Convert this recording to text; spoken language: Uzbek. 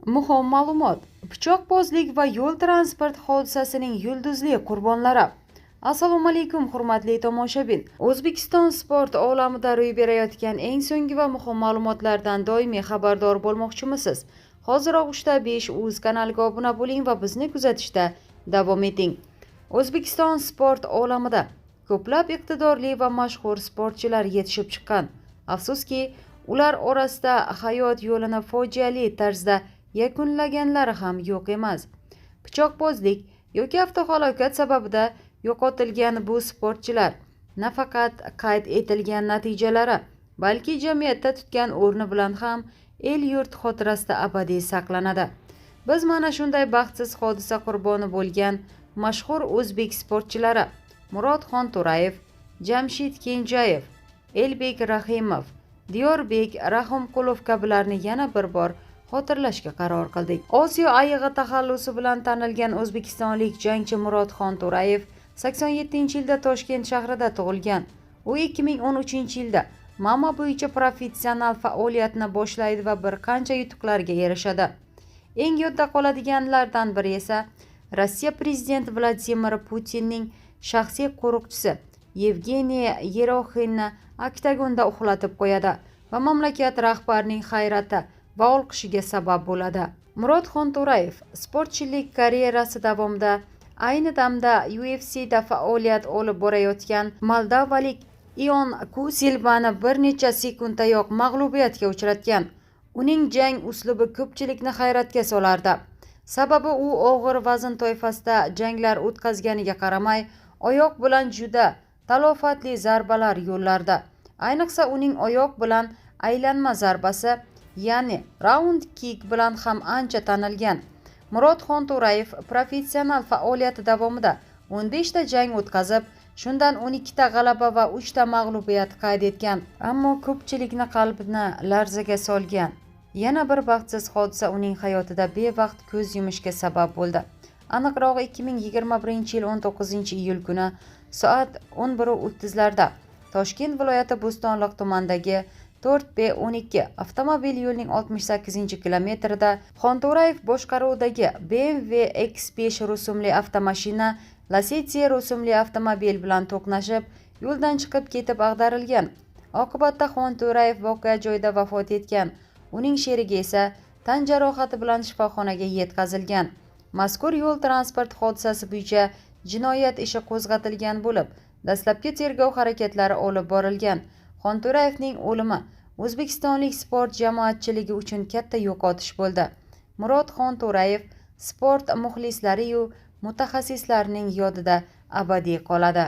Muhim ma'lumot: pichoqbozlik va yo'l transport hodisasining yulduzli qurbonlari. Assalomu alaykum hurmatli tomoshabin. O'zbekiston sport olamida ro'y berayotgan eng so'nggi va muhim ma'lumotlardan doimiy xabardor bo'lmoqchimisiz? Hoziroq 3:5 uz kanaliga obuna bo'ling va bizni kuzatishda davom eting. O'zbekiston sport olamida ko'plab iqtidorli va mashhur sportchilar yetishib chiqqan. Afsuski, ular orasida hayot yo'lini fojiali tarzda yakunlaganlari ham yo'q emas. Pichoqbozlik yoki avtohalokat sababida yo'qotilgan bu sportchilar nafaqat qayd etilgan natijalari, balki jamiyatda tutgan o'rni bilan ham el-yurt xotirasida abadiy saqlanadi. Biz mana shunday baxtsiz hodisa qurboni bo'lgan mashhur o'zbek sportchilari Murodxon To'rayev, Jamshid Kenjayev, Elbek Rahimov, Diyorbek Rahimqulov kabilarni yana bir bor xotirlashga qaror qildik. Osiyo ayig'i taxallusi bilan tanilgan o'zbekistonlik jangchi Murodxon To'rayev 87-yilda Toshkent shahrida tug'ilgan. U 2013-yilda MMA bo'yicha professional faoliyatni boshlaydi va bir qancha yutuqlarga erishadi. Eng yodda qoladiganlardan biri esa Rossiya prezidenti Vladimir Putinning shaxsiy qo'riqchisi Yevgeniy Yeroxinni oktagonda uxlatib qo'yadi va mamlakat rahbarining hayrati va olqishiga sabab bo'ladi. Murodxon To'rayev sportchilik karyerasi davomida ayni damda UFC'da faoliyat olib borayotgan moldovalik Ion Kusilvani bir necha sekundayoq mag'lubiyatga uchratgan. Uning jang uslubi ko'pchilikni hayratga solardi. Sababi u og'ir vazn toifasida janglar o'tkazganiga qaramay, oyoq bilan juda talofatli zarbalar yo'llardi. Ayniqsa uning oyoq bilan aylanma zarbasi, ya'ni round kick bilan ham ancha tanilgan. Murodxon To'rayev professional faoliyati davomida 15 ta jang o'tkazib, shundan 12 ta g'alaba va 3 ta mag'lubiyat qayd etgan. Ammo ko'pchilikni qalbini larzaga solgan yana bir baxtsiz hodisa uning hayotida bevaqt ko'z yumishga sabab bo'ldi. Aniqrog'i 2021-yil 19-iyul kuni soat 11:30 larda Toshkent viloyati Bo'stonliq tumanidagi 4B12 avtomobil yo'lining 68-kilometrida Xonto'rayev boshqaruvidagi BMW X5 rusumli avtomashina Lacetti rusumli avtomobil bilan to'qnashib, yo'ldan chiqib ketib ag'darilgan. Oqibatda Xonto'rayev voqea joyida vafot etgan. Uning sherigi esa tan jarohati bilan shifoxonaga yetkazilgan. Mazkur yo'l transport hodisasi bo'yicha jinoyat ishi qo'zg'atilgan bo'lib, dastlabki tergov harakatlari olib borilgan. Xonto'rayevning o'limi o'zbekistonlik sport jamoatchiligi uchun katta yo'qotish bo'ldi. Murodxon To'rayev sport muxlislari yu mutaxassislarining yodida abadiy qoladi.